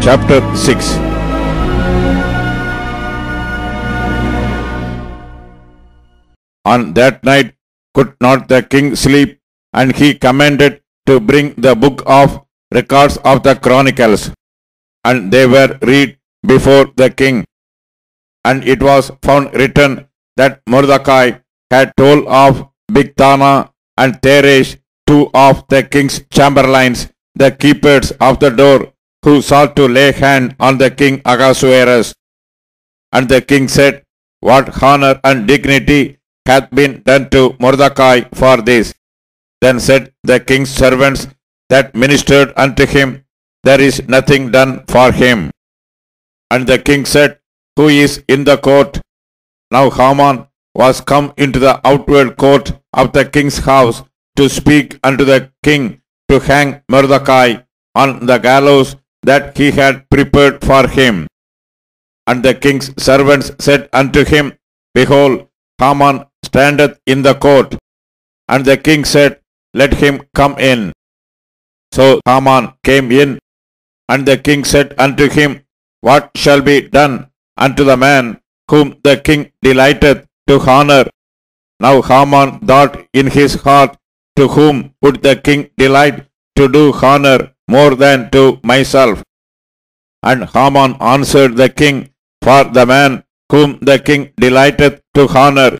Chapter 6. On that night could not the king sleep, and he commanded to bring the book of records of the chronicles, and they were read before the king. And it was found written that Mordecai had told of Bigthana and Teresh, two of the king's chamberlains, the keepers of the door, who sought to lay hand on the king Ahasuerus. And the king said, What honor and dignity hath been done to Mordecai for this? Then said the king's servants that ministered unto him, There is nothing done for him. And the king said, Who is in the court? Now Haman was come into the outward court of the king's house to speak unto the king to hang Mordecai on the gallows that he had prepared for him. And the king's servants said unto him, Behold, Haman standeth in the court. And the king said, Let him come in. So Haman came in, and the king said unto him, What shall be done unto the man whom the king delighteth to honor? Now Haman thought in his heart, To whom would the king delight to do honor more than to myself? And Haman answered the king, For the man whom the king delighteth to honor,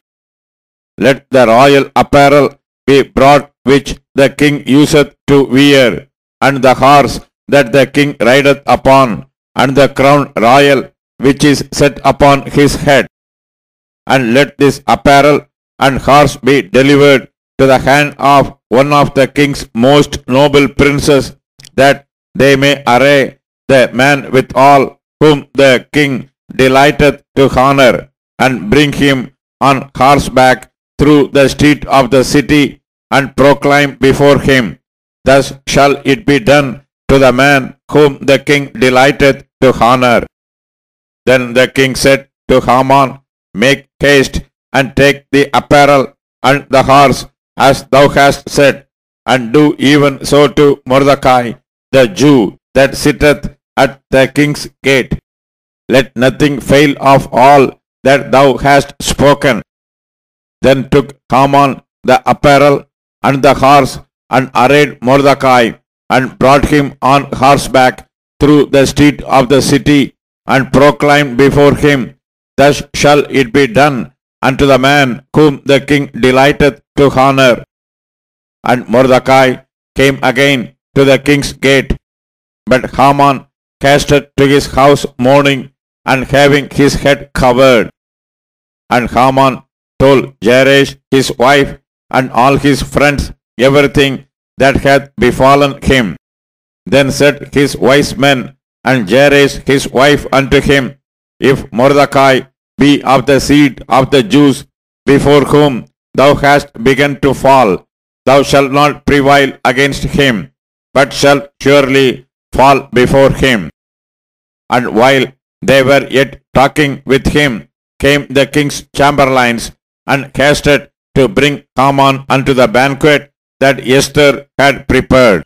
let the royal apparel be brought which the king useth to wear, and the horse that the king rideth upon, and the crown royal which is set upon his head. And let this apparel and horse be delivered to the hand of one of the king's most noble princes, that they may array the man withal whom the king delighteth to honor, and bring him on horseback through the street of the city, and proclaim before him, Thus shall it be done to the man whom the king delighteth to honor. Then the king said to Haman, Make haste, and take the apparel and the horse, as thou hast said, and do even so to Mordecai, the Jew, that sitteth at the king's gate. Let nothing fail of all that thou hast spoken. Then took Haman the apparel and the horse, and arrayed Mordecai, and brought him on horseback through the street of the city, and proclaimed before him, Thus shall it be done unto the man whom the king delighteth to honor. And Mordecai came again to the king's gate, but Haman casted to his house mourning, and having his head covered. And Haman told Zeresh his wife and all his friends everything that hath befallen him. Then said his wise men and Zeresh his wife unto him, If Mordecai be of the seed of the Jews, before whom thou hast begun to fall, thou shalt not prevail against him, but shalt surely fall before him. And while they were yet talking with him, came the king's chamberlains, and hasted to bring Haman unto the banquet that Esther had prepared.